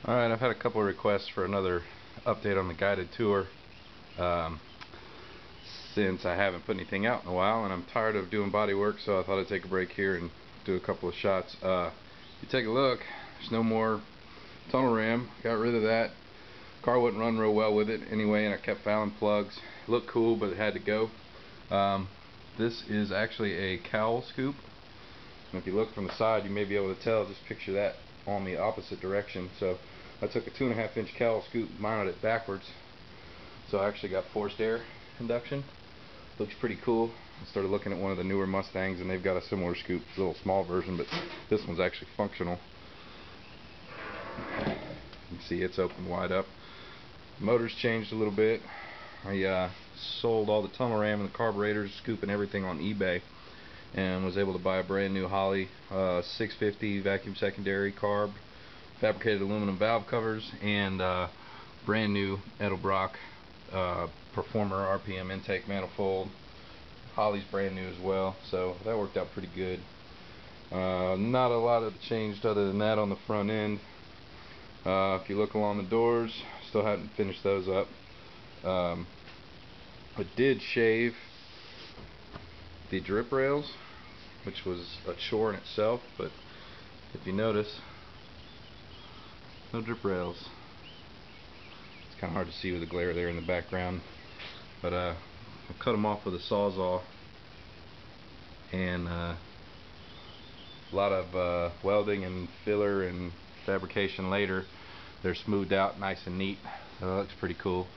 Alright, I've had a couple of requests for another update on the guided tour since I haven't put anything out in a while, and I'm tired of doing body work, so I thought I'd take a break here and do a couple of shots. You take a look, there's no more tunnel ram, got rid of that. Car wouldn't run real well with it anyway, and I kept fouling plugs. It looked cool, but it had to go. This is actually a cowl scoop, and if you look from the side you may be able to tell. Just picture that on the opposite direction. So I took a 2.5 inch cowl scoop, mounted it backwards, so I actually got forced air induction. Looks pretty cool. I started looking at one of the newer Mustangs, and they've got a similar scoop, a little small version, but this one's actually functional. You can see it's open wide up. The motor's changed a little bit. I sold all the tunnel ram and the carburetors, scoop and everything on eBay, and was able to buy a brand new Holley 650 vacuum secondary carb, fabricated aluminum valve covers, and brand new Edelbrock Performer RPM intake manifold. Holley's brand new as well, so that worked out pretty good. Not a lot of changed other than that on the front end. If you look along the doors, still haven't finished those up. I did shave the drip rails, which was a chore in itself, but if you notice, no drip rails. It's kind of hard to see with the glare there in the background, but I cut them off with a Sawzall, and a lot of welding and filler and fabrication later, they're smoothed out nice and neat. So that looks pretty cool.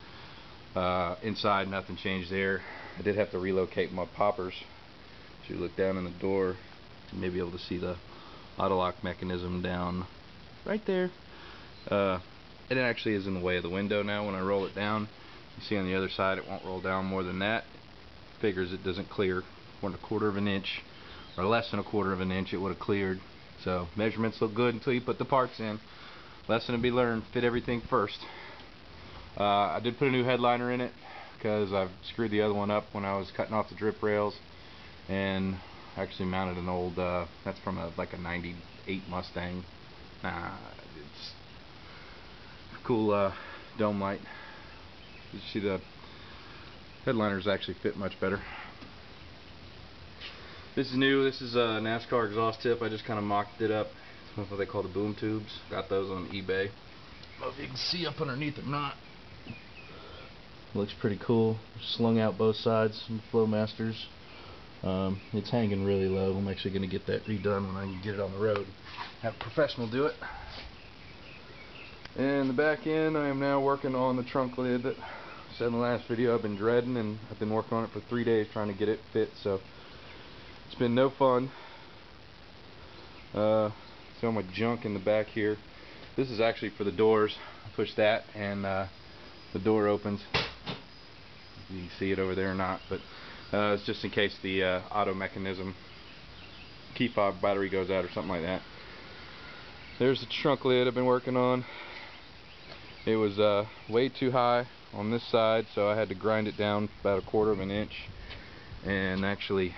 Inside, nothing changed there. I did have to relocate my poppers. If you look down in the door, you may be able to see the auto lock mechanism down right there. It actually is in the way of the window now. When I roll it down, you see on the other side it won't roll down more than that. Figures it doesn't clear 1/4 of an inch, or less than 1/4 of an inch. It would have cleared. So measurements look good until you put the parts in. Lesson to be learned: fit everything first. I did put a new headliner in it because I've screwed the other one up when I was cutting off the drip rails, and actually mounted an old that's from like a 98 Mustang. It's cool dome light. You see the headliners actually fit much better. This is new. This is a NASCAR exhaust tip. I just kind of mocked it up. That's what they call the boom tubes. Got those on eBay. I don't know if you can see up underneath or not. Looks pretty cool. Slung out both sides, some Flowmasters. It's hanging really low. I'm actually going to get that redone when I can get it on the road. Have a professional do it. And the back end, I am now working on the trunk lid that I said in the last video I've been dreading, and I've been working on it for 3 days trying to get it fit, so it's been no fun. See all my junk in the back here. This is actually for the doors. I push that and the door opens. You can see it over there or not, but it's just in case the auto mechanism key fob battery goes out or something like that. There's the trunk lid I've been working on. It was way too high on this side, so I had to grind it down about 1/4 of an inch and actually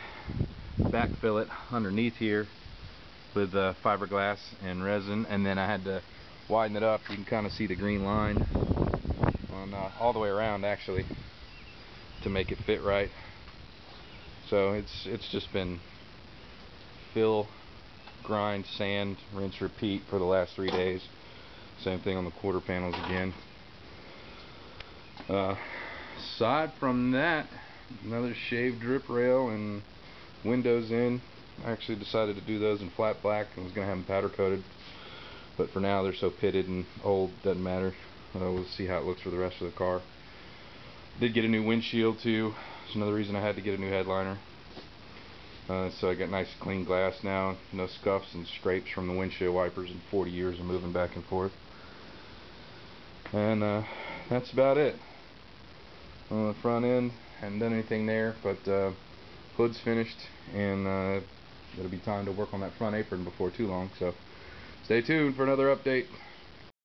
backfill it underneath here with fiberglass and resin, and then I had to widen it up. You can kind of see the green line on all the way around actually to make it fit right. So it's just been fill, grind, sand, rinse, repeat for the last 3 days. Same thing on the quarter panels again. Aside from that, another shaved drip rail and windows in. I actually decided to do those in flat black and was going to have them powder coated, but for now they're so pitted and old, doesn't matter. We'll see how it looks for the rest of the car. Did get a new windshield too. That's another reason I had to get a new headliner. So I got nice clean glass now, no scuffs and scrapes from the windshield wipers in 40 years of moving back and forth. And that's about it. On the front end, haven't done anything there, but hood's finished, and it'll be time to work on that front apron before too long. So stay tuned for another update.